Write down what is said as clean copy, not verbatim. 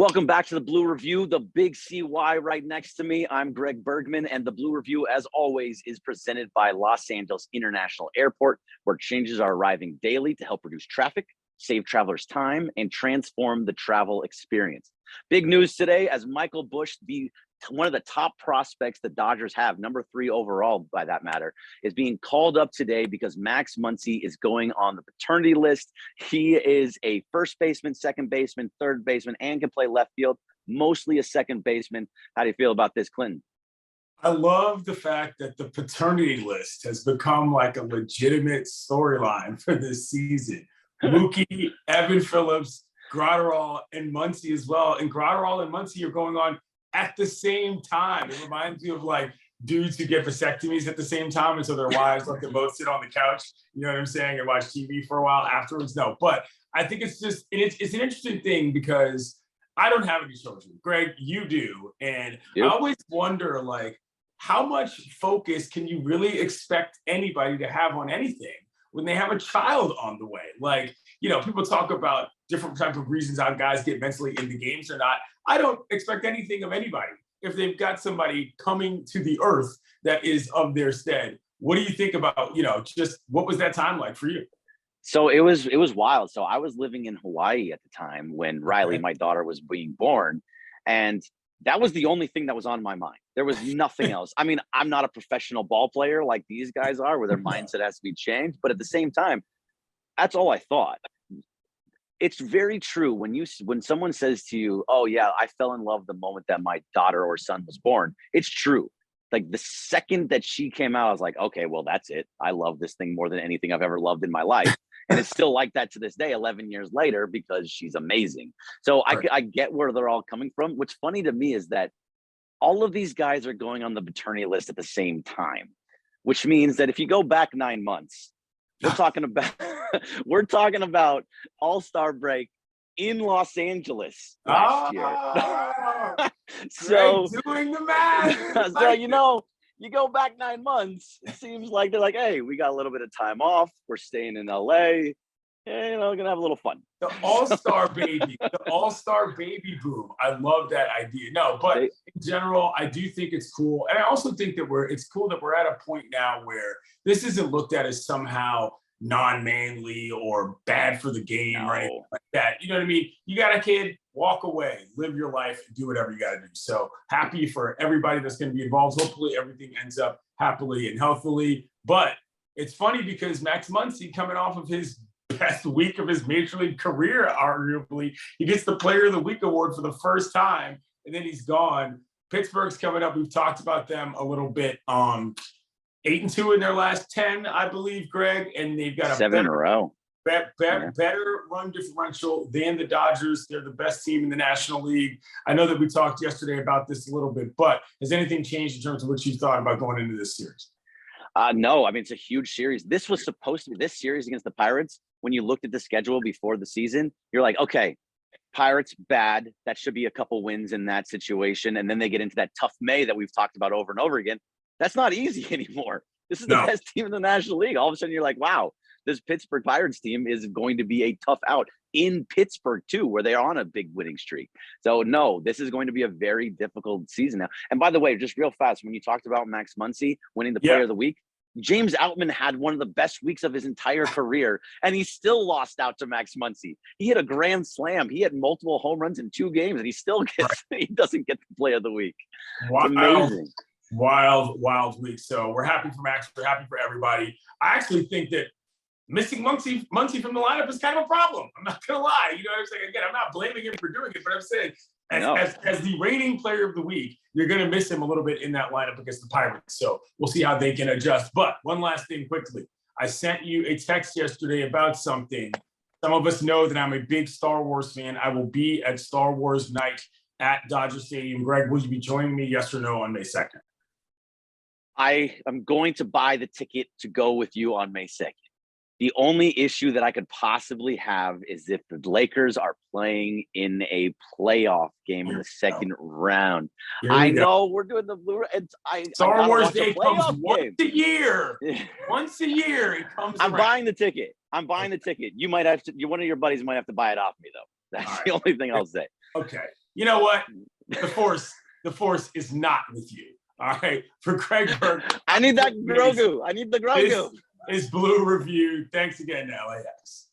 Welcome back to the Blue Review, the big CY right next to me. I'm Greg Bergman, and the Blue Review, as always, is presented by Los Angeles International Airport, where changes are arriving daily to help reduce traffic, save travelers time, and transform the travel experience. Big news today as Michael Busch, one of the top prospects the Dodgers have, number 3 overall by that matter, is being called up today because Max Muncy is going on the paternity list. He is a first baseman, second baseman, third baseman, and can play left field, mostly a second baseman. How do you feel about this, Clinton? I love the fact that the paternity list has become like a legitimate storyline for this season. Mookie, Evan Phillips, Gratterall, and Muncy as well. And Gratterall and Muncy are going on at the same time. It reminds me of like dudes who get vasectomies at the same time, and so their wives let them both sit on the couch, you know what I'm saying, and watch TV for a while afterwards. No, but I think it's just, it's an interesting thing because I don't have any children. Greg, you do. And Yep. I always wonder, like, how much focus can you really expect anybody to have on anything when they have a child on the way? Like, you know, people talk about different types of reasons how guys get mentally into games or not. I don't expect anything of anybody if they've got somebody coming to the earth that is of their stead. What do you think about, you know, just what was that time like for you? So it was wild. So I was living in Hawaii at the time when Riley, my daughter, was being born. And that was the only thing that was on my mind. There was nothing else. I mean, I'm not a professional ball player like these guys are, where their mindset has to be changed. But at the same time, that's all I thought. It's very true when someone says to you, "Oh yeah, I fell in love the moment that my daughter or son was born." It's true. Like the second that she came out, I was like, "Okay, well that's it. I love this thing more than anything I've ever loved in my life." And it's still like that to this day, 11 years later, because she's amazing. So I get where they're all coming from. What's funny to me is that all of these guys are going on the paternity list at the same time, which means that if you go back 9 months, we're talking about All-Star break in Los Angeles last year. So doing the math. so you go back 9 months, it seems like they're like, hey, we got a little bit of time off. We're staying in LA. Gonna have a little fun. The All-Star baby, the All-Star baby boom. I love that idea. No, but in general, I do think it's cool. And I also think that it's cool that we're at a point now where this isn't looked at as somehow non-manly or bad for the game or anything like that. You know what I mean? You got a kid, walk away, live your life, do whatever you got to do. So happy for everybody that's going to be involved. Hopefully everything ends up happily and healthily. But it's funny because Max Muncy, coming off of his best week of his major league career, arguably, he gets the Player of the Week award for the first time, and then he's gone. Pittsburgh's coming up. We've talked about them a little bit. 8-2 in their last 10, I believe, Greg, and they've got a 7 in a row. Better run differential than the Dodgers. They're the best team in the National League. I know that we talked yesterday about this a little bit, but has anything changed in terms of what you thought about going into this series? No, I mean, it's a huge series. This was supposed to be this series against the Pirates. When you looked at the schedule before the season, you're like, okay, Pirates bad. That should be a couple wins in that situation. And then they get into that tough May that we've talked about over and over again. That's not easy anymore. This is the best team in the National League. All of a sudden, you're like, wow, this Pittsburgh Pirates team is going to be a tough out in Pittsburgh, too, where they're on a big winning streak. So, no, this is going to be a very difficult season now. And by the way, just real fast, when you talked about Max Muncy winning the Player of the Week, James Outman had one of the best weeks of his entire career, and he still lost out to Max Muncy. He hit a grand slam. He had multiple home runs in 2 games, and he still he doesn't get the Player of the Week. Wow. It's amazing. Wild week. So we're happy for Max. We're happy for everybody. I actually think that missing Muncy from the lineup is kind of a problem. I'm not going to lie. You know what I'm saying? Again, I'm not blaming him for doing it, but I'm saying as the reigning Player of the Week, you're going to miss him a little bit in that lineup against the Pirates. So we'll see how they can adjust. But one last thing quickly. I sent you a text yesterday about something. Some of us know that I'm a big Star Wars fan. I will be at Star Wars Night at Dodger Stadium. Greg, will you be joining me, yes or no, on May 2nd? I am going to buy the ticket to go with you on May 2nd. The only issue that I could possibly have is if the Lakers are playing in a playoff game in the second round. I know we're doing the Blue. Star Wars Day comes once a year. Once a year, it comes. I'm buying the ticket. I'm buying the ticket. You might have to. One of your buddies might have to buy it off me though. That's the only thing I'll say. Okay. you know what? The force is not with you. All right. For Craig Burke, I need that Grogu. I need the Grogu. This is Blue Review. Thanks again, LAX.